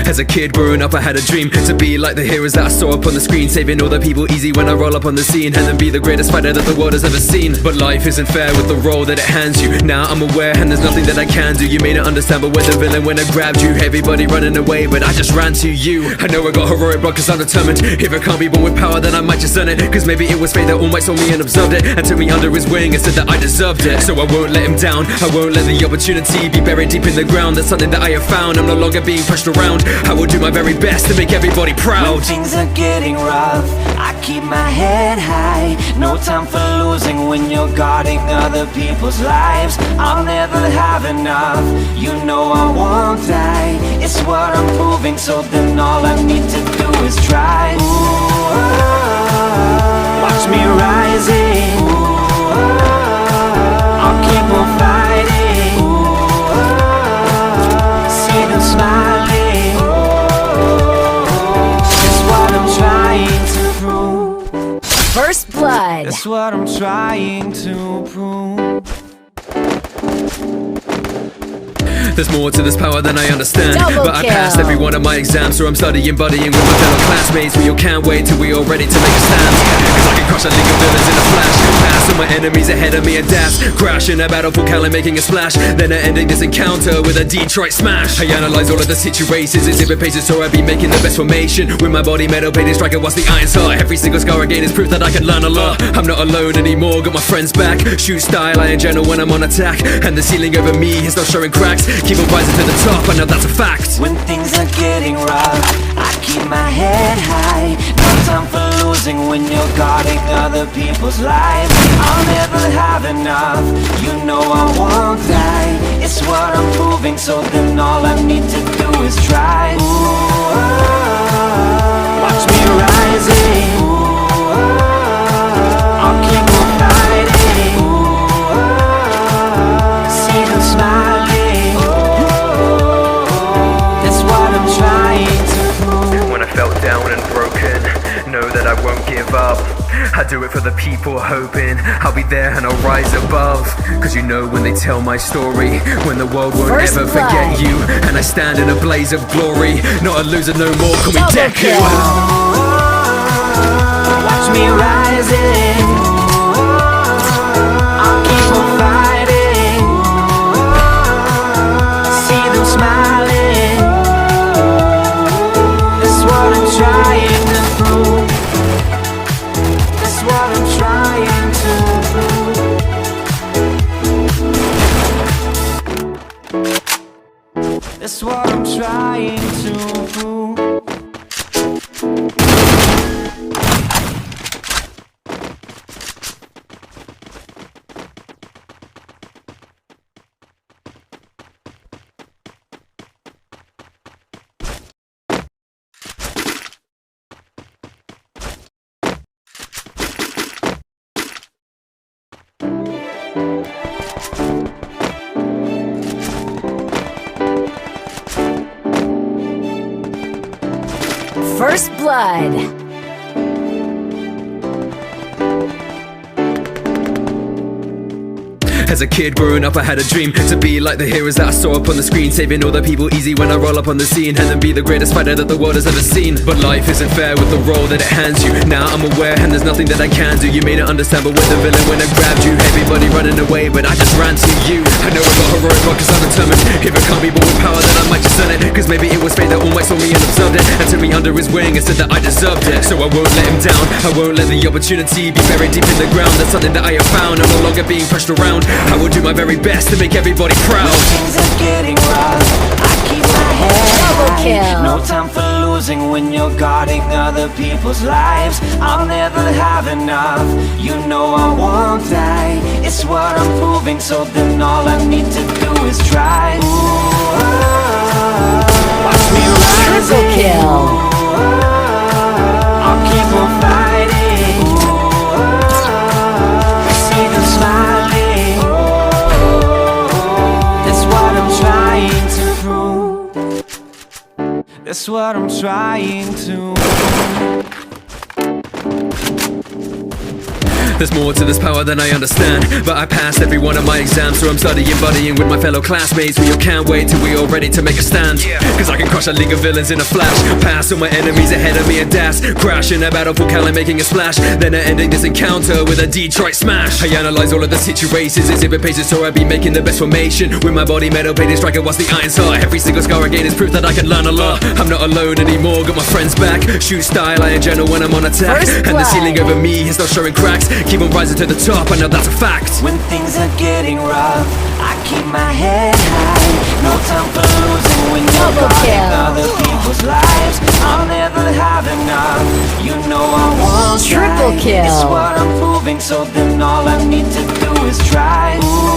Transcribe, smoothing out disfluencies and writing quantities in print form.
As a kid growing up I had a dream to be like the heroes that I saw up on the screen, saving all the people easy when I roll up on the scene, and then be the greatest fighter that the world has ever seen. But life isn't fair with the role that it hands you. Now I'm aware and there's nothing that I can do. You may not understand, but we're the villain when I grabbed you. Everybody running away, but I just ran to you. I know I got heroic blood cause I'm determined. If I can't be born with power, then I might just earn it. Cause maybe it was fate that almighty saw me and observed it, and took me under his wing and said that I deserved it. So I won't let him down, I won't let the opportunity be buried deep in the ground. That's something that I have found, I'm no longer being pushed around. I will do my very best to make everybody proud. When things are getting rough, I keep my head high. No time for losing when you're guarding other people's lives. I'll never have enough, you know I won't die. It's what I'm proving, so then all I need to do is try. Ooh, watch me rising. Ooh, I'll keep on fighting. Ooh, see them smiling. First blood. That's what I'm trying to prove. There's more to this power than I understand. Double but I kill. passed every one of my exams, so I'm studying, buddying with my fellow classmates. We all can't wait till we all ready to make a stand. Cause I can crush a league of villains in a flash. Pass all my enemies ahead of me and dash. Crash in a battle for Cali, making a splash. Then ending this encounter with a Detroit smash. I analyze all of the situations, exhibit pages, so I be making the best formation. With my body metal painted striker, what's the iron's heart? Every single scar I gain is proof that I can learn a lot. I'm not alone anymore, got my friends back. Shoot style, I am gentle when I'm on attack. And the ceiling over me is not showing cracks. Keep on rising to the top, I know that's a fact. When things are getting rough, I keep my head high. No time for losing when you're guarding other people's lives. I'll never have enough, you know I won't die. It's what I'm proving, so then all I need to do is try. Ooh, watch me rising. Ooh, I'll keep on fighting. Ooh, see them smiling. Down and broken, know that I won't give up. I do it for the people, hoping I'll be there and I'll rise above. Cause you know when they tell my story, when the world won't First ever blood. forget you, and I stand in a blaze of glory. Not a loser no more, call me Double Deku. kill. Watch me rising. I'll keep on fighting. See them smiling. That's what I'm trying to prove. That's what I'm trying to prove. That's what I'm trying to prove. First blood. As a kid growing up I had a dream to be like the heroes that I saw up on the screen, saving all the people easy when I roll up on the scene, and then be the greatest fighter that the world has ever seen. But life isn't fair with the role that it hands you. Now I'm aware and there's nothing that I can do. You may not understand, but we're the villain when I grabbed you. Everybody running away, but I just ran to you. I know I got heroic blood cause I'm determined. If I can't be born with power, then I might just earn it. Cause maybe it was fate that almighty saw me and observed it, and took me under his wing and said that I deserved it. So I won't let him down, I won't let the opportunity be buried deep in the ground. That's something that I have found, I'm no longer being pushed around. I will do my very best to make everybody proud. When things are getting rough, I keep my head Double high. kill. No time for losing when you're guarding other people's lives. I'll never have enough, you know I won't die. It's what I'm proving, so then all I need to do is try. Ooh, watch me rising. Triple kill. I'll keep on fighting. See them smiling. That's what I'm trying to prove. That's what I'm trying to. There's more to this power than I understand, but I passed every one of my exams, so I'm studying, buddying with my fellow classmates. We all can't wait till we all ready to make a stand, cause I can crush a league of villains in a flash. Pass all my enemies ahead of me and dash, crash in a battle for Cali, making a splash. Then I ending this encounter with a Detroit smash. I analyze all of the situations, exhibit pages, so I be making the best formation. With my body metal painted striker, what's the iron's heart? Every single scar I gain is proof that I can learn a lot. I'm not alone anymore, got my friends back. Shoot style, I am gentle when I'm on attack, and the ceiling over me is not showing cracks. Keep on rising to the top, I know that's a fact. When things are getting rough, I keep my head high. No time for losing when you're guarding other people's lives. I'll never have enough, you know I won't Triple try. kill. It's what I'm proving, so then all I need to do is try. Ooh.